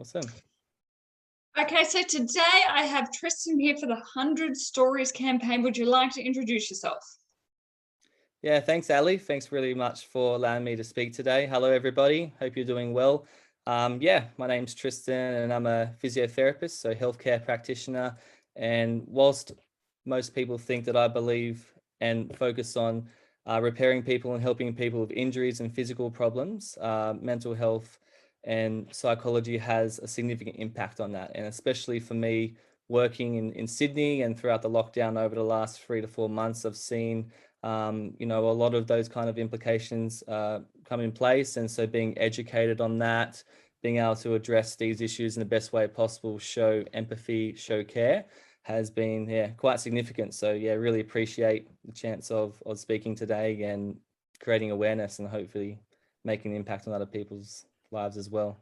Awesome. Okay, so today I have Tristan here for the 100 Stories campaign. Would you like to introduce yourself? Yeah, thanks, Ali. Thanks really much for allowing me to speak today. Hello, everybody. Hope you're doing well. Yeah, my name's Tristan and I'm a physiotherapist, so healthcare practitioner. And whilst most people think that I believe and focus on repairing people and helping people with injuries and physical problems, mental health and psychology has a significant impact on that. And especially for me, working in Sydney and throughout the lockdown over the last 3 to 4 months, I've seen a lot of those kind of implications come in place. And so being educated on that, being able to address these issues in the best way possible, show empathy, show care, has been quite significant. So really appreciate the chance of speaking today and creating awareness and hopefully making an impact on other people's lives as well.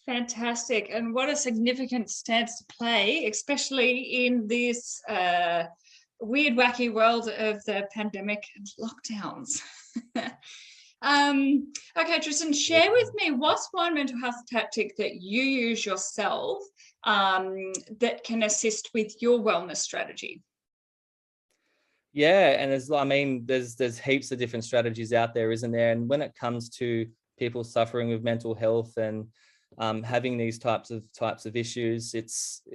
Fantastic. And what a significant stance to play, especially in this weird, wacky world of the pandemic and lockdowns. Okay, Tristan, share with me what's one mental health tactic that you use yourself that can assist with your wellness strategy? Yeah, and there's heaps of different strategies out there, isn't there? And when it comes to people suffering with mental health and having these types of issues,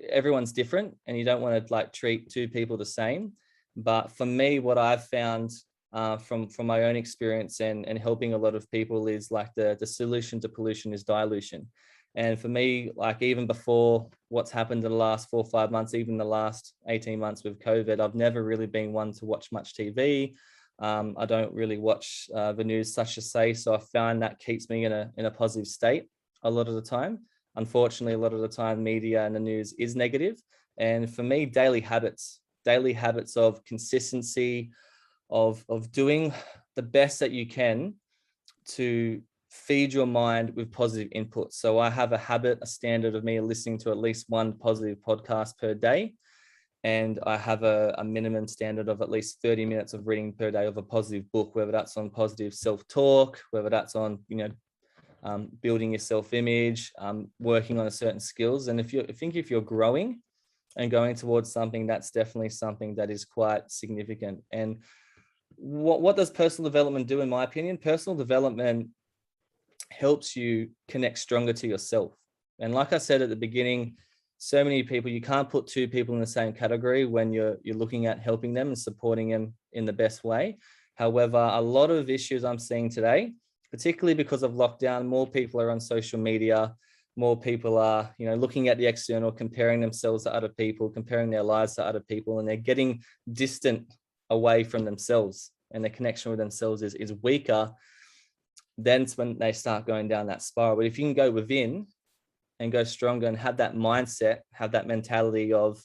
everyone's different, and you don't want to treat two people the same. But for me, what I've found from my own experience and helping a lot of people is the solution to pollution is dilution. And for me, even before what's happened in the last 4 or 5 months, even the last 18 months with COVID, I've never really been one to watch much TV. I don't really watch the news, such to say. So I find that keeps me in a positive state a lot of the time. Unfortunately, a lot of the time, media and the news is negative. And for me, daily habits of consistency, of doing the best that you can to feed your mind with positive input. So I have a standard of me listening to at least one positive podcast per day. And I have a minimum standard of at least 30 minutes of reading per day of a positive book, whether that's on positive self-talk, whether that's on, building your self-image, working on a certain skills. And if you're growing and going towards something, that's definitely something that is quite significant. And what does personal development do, in my opinion? Personal development helps you connect stronger to yourself. And like I said at the beginning, so many people, you can't put two people in the same category when you're looking at helping them and supporting them in the best way. However, a lot of issues I'm seeing today, particularly because of lockdown, more people are on social media, more people are, looking at the external, comparing themselves to other people, comparing their lives to other people, and they're getting distant away from themselves, and their connection with themselves is weaker. Then when they start going down that spiral. But if you can go within and go stronger and have that mindset, have that mentality of,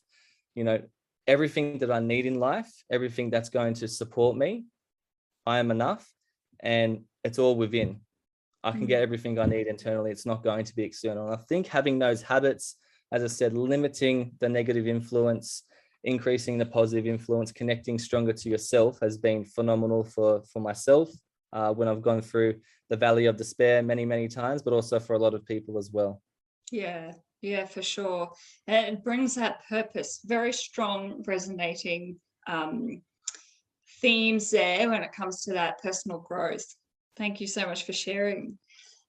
everything that I need in life, everything that's going to support me, I am enough, and it's all within. I can get everything I need internally. It's not going to be external. And I think having those habits, as I said, limiting the negative influence, increasing the positive influence, connecting stronger to yourself has been phenomenal for myself when I've gone through the valley of despair many, many times, but also for a lot of people as well. Yeah, for sure. And it brings that purpose, very strong, resonating themes there when it comes to that personal growth. Thank you so much for sharing.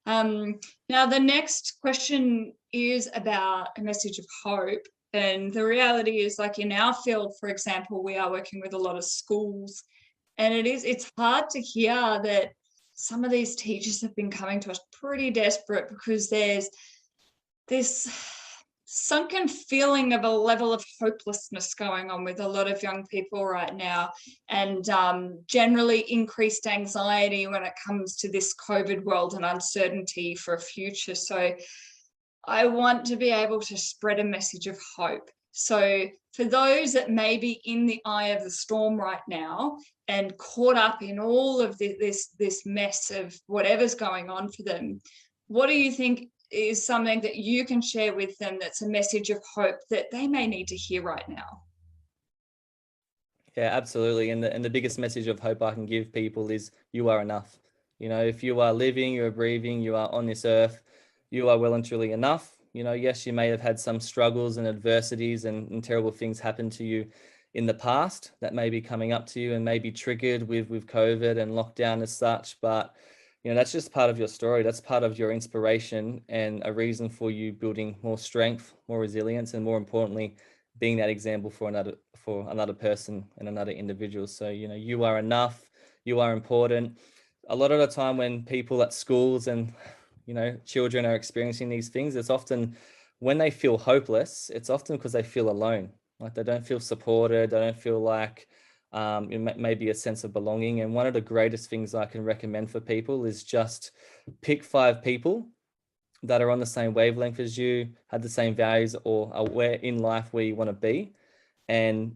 Now, the next question is about a message of hope. And the reality is, in our field, for example, we are working with a lot of schools, and it's hard to hear that some of these teachers have been coming to us pretty desperate because there's this sunken feeling of a level of hopelessness going on with a lot of young people right now, and generally increased anxiety when it comes to this COVID world and uncertainty for a future. So I want to be able to spread a message of hope. So for those that may be in the eye of the storm right now and caught up in all of this mess of whatever's going on for them, what do you think is something that you can share with them that's a message of hope that they may need to hear right now? Yeah, absolutely. And the biggest message of hope I can give people is you are enough. If you are living, you are breathing, you are on this earth, you are well and truly enough. You know, yes, you may have had some struggles and adversities and terrible things happen to you in the past that may be coming up to you and may be triggered with COVID and lockdown as such. But, you know, that's just part of your story. That's part of your inspiration and a reason for you building more strength, more resilience, and more importantly, being that example for another person and another individual. So, you know, you are enough, you are important. A lot of the time when people at schools and, you know, children are experiencing these things, it's often when they feel hopeless, it's often because they feel alone. Like they don't feel supported, they don't feel like maybe a sense of belonging. And one of the greatest things I can recommend for people is just pick 5 people that are on the same wavelength as you, have the same values, or are where in life where you want to be, and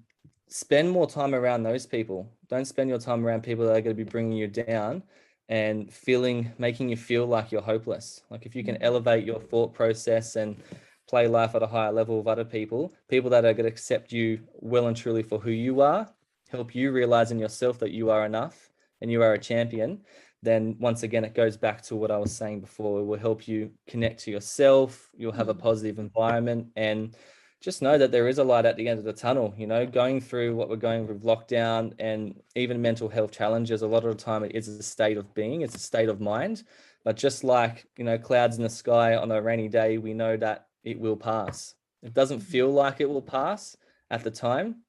spend more time around those people. Don't spend your time around people that are going to be bringing you down and making you feel like you're hopeless. Like if you can elevate your thought process and play life at a higher level with other people that are going to accept you well and truly for who you are, help you realize in yourself that you are enough and you are a champion, then once again, it goes back to what I was saying before. It will help you connect to yourself. You'll have a positive environment, and just know that there is a light at the end of the tunnel. You know, going through what we're going with lockdown and even mental health challenges, a lot of the time it is a state of being, it's a state of mind. But just like, you know, clouds in the sky on a rainy day, we know that it will pass. It doesn't feel like it will pass at the time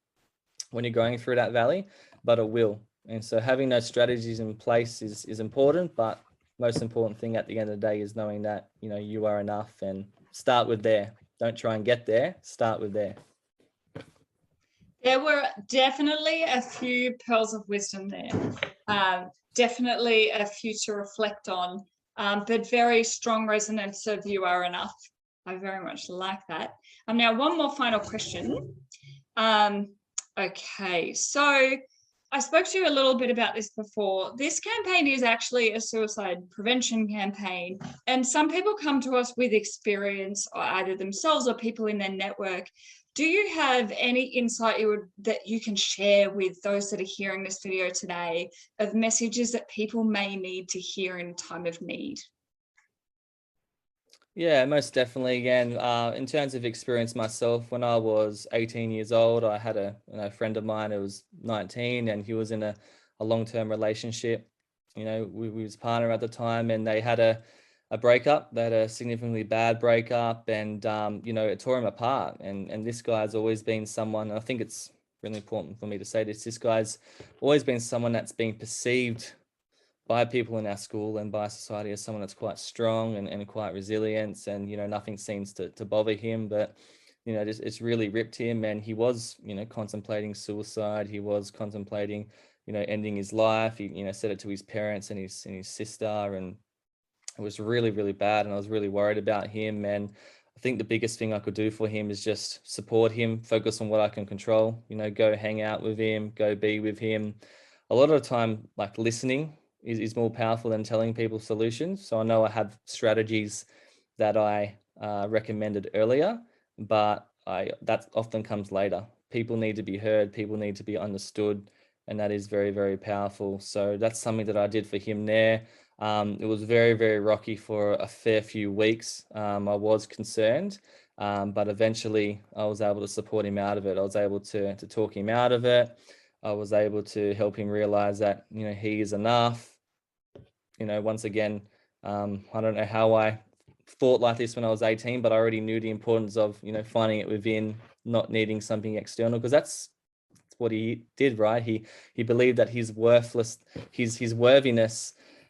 when you're going through that valley, but it will. And so having those strategies in place is important, but most important thing at the end of the day is knowing that, you know, you are enough, and start with there. Don't try and get there, start with there. There were definitely a few pearls of wisdom there. Definitely a few to reflect on, but very strong resonance of you are enough. I very much like that. Now, one more final question. Okay, so I spoke to you a little bit about this before. This campaign is actually a suicide prevention campaign, and some people come to us with experience, or either themselves or people in their network. Do you have any insight that you can share with those that are hearing this video today of messages that people may need to hear in time of need? Yeah, most definitely. Again, in terms of experience myself, when I was 18 years old, I had a friend of mine who was 19, and he was in a long-term relationship, you know, with his partner at the time, and they had a breakup. They had a significantly bad breakup, and you know, it tore him apart. And this guy's always been someone, I think it's really important for me to say this guy's always been someone that's been perceived by people in our school and by society as someone that's quite strong and quite resilient, and, you know, nothing seems to bother him. But, you know, it's really ripped him, and he was, you know, contemplating suicide. He was contemplating, you know, ending his life. He, you know, said it to his parents and his sister, and it was really, really bad. And I was really worried about him. And I think the biggest thing I could do for him is just support him, focus on what I can control, you know, go hang out with him, go be with him. A lot of the time, like, listening is more powerful than telling people solutions. So I know I have strategies that I recommended earlier, but that often comes later. People need to be heard, people need to be understood, and that is very, very powerful. So that's something that I did for him there. It was very, very rocky for a fair few weeks. I was concerned, but eventually I was able to support him out of it. I was able to talk him out of it. I was able to help him realize that, you know, he is enough. You know, once again, I don't know how I thought like this when I was 18, but I already knew the importance of, you know, finding it within, not needing something external, because that's what he did, right? He believed that his worthiness,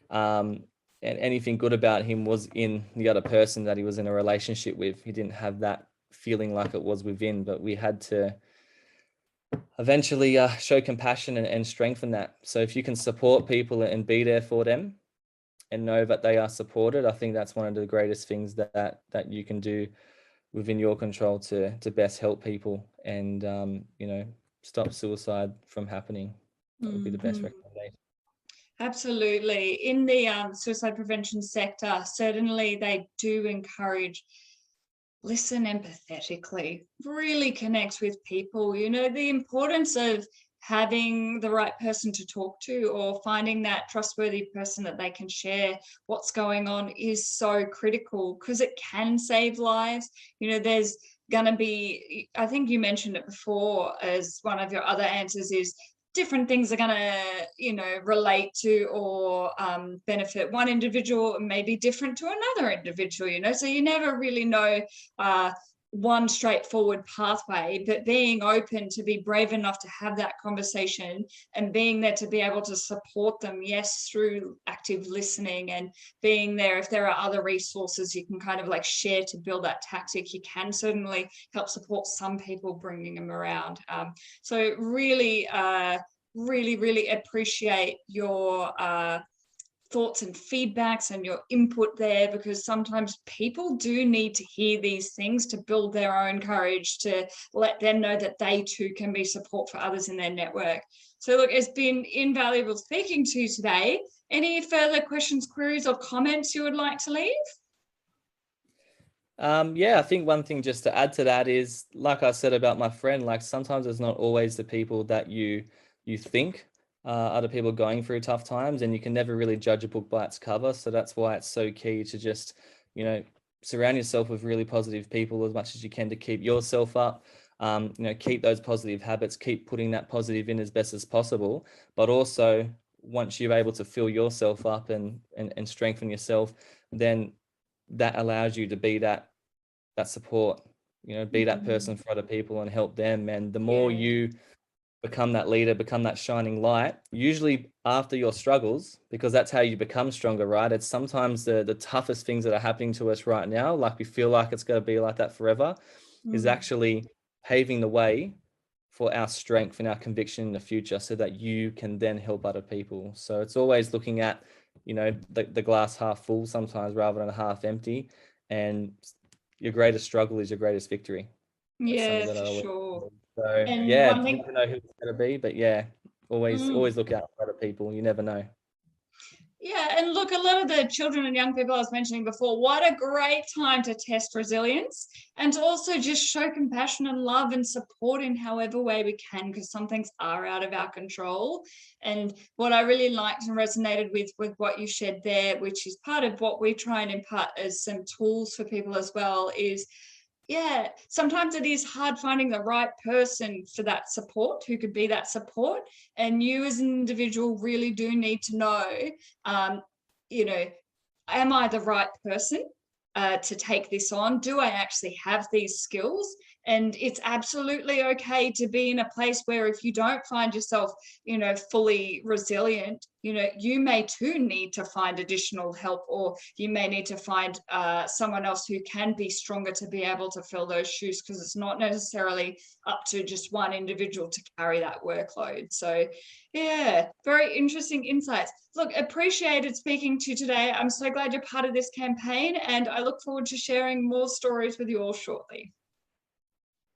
and anything good about him was in the other person that he was in a relationship with. He didn't have that feeling like it was within, but we had to eventually show compassion and strengthen that. So if you can support people and be there for them and know that they are supported, I think that's one of the greatest things that you can do within your control to best help people and, you know, stop suicide from happening. That would be the best recommendation. Absolutely. In the suicide prevention sector, certainly they do encourage listen empathetically, really connect with people. You know, the importance of having the right person to talk to or finding that trustworthy person that they can share what's going on is so critical, because it can save lives. You know, there's going to be, I think you mentioned it before as one of your other answers, is different things are going to, you know, relate to or benefit one individual and maybe different to another individual, you know, so you never really know one straightforward pathway, but being open to be brave enough to have that conversation and being there to be able to support them, yes, through active listening, and being there if there are other resources you can kind of like share to build that tactic, you can certainly help support some people bringing them around. So really, really appreciate your thoughts and feedbacks and your input there, because sometimes people do need to hear these things to build their own courage, to let them know that they too can be support for others in their network. So look, it's been invaluable speaking to you today. Any further questions, queries, or comments you would like to leave? Yeah, I think one thing just to add to that is, like I said about my friend, like sometimes it's not always the people that you think are the people going through tough times, and you can never really judge a book by its cover. So that's why it's so key to just, you know, surround yourself with really positive people as much as you can to keep yourself up. You know, keep those positive habits, keep putting that positive in as best as possible. But also, once you're able to fill yourself up and strengthen yourself, then that allows you to be that support, you know, be that person for other people and help them. And the more you become that leader, become that shining light, usually after your struggles, because that's how you become stronger, right? It's sometimes the toughest things that are happening to us right now, like we feel like it's going to be like that forever, is actually paving the way for our strength and our conviction in the future, so that you can then help other people. So it's always looking at, you know, the glass half full sometimes rather than half empty. And your greatest struggle is your greatest victory. Yeah, for sure. So And yeah, one you thing, never know who it's going to be, but yeah, always look out for other people. You never know. yeah, and look, a lot of the children and young people I was mentioning before, what a great time to test resilience and to also just show compassion and love and support in however way we can, because some things are out of our control. And what I really liked and resonated with what you shared there, which is part of what we try and impart as some tools for people as well, is yeah, sometimes it is hard finding the right person for that support, who could be that support. And you as an individual really do need to know, you know, am I the right person to take this on? Do I actually have these skills? And it's absolutely okay to be in a place where if you don't find yourself, you know, fully resilient, you know, you may too need to find additional help, or you may need to find someone else who can be stronger to be able to fill those shoes, because it's not necessarily up to just one individual to carry that workload. So yeah, very interesting insights. Look, appreciated speaking to you today. I'm so glad you're part of this campaign, and I look forward to sharing more stories with you all shortly.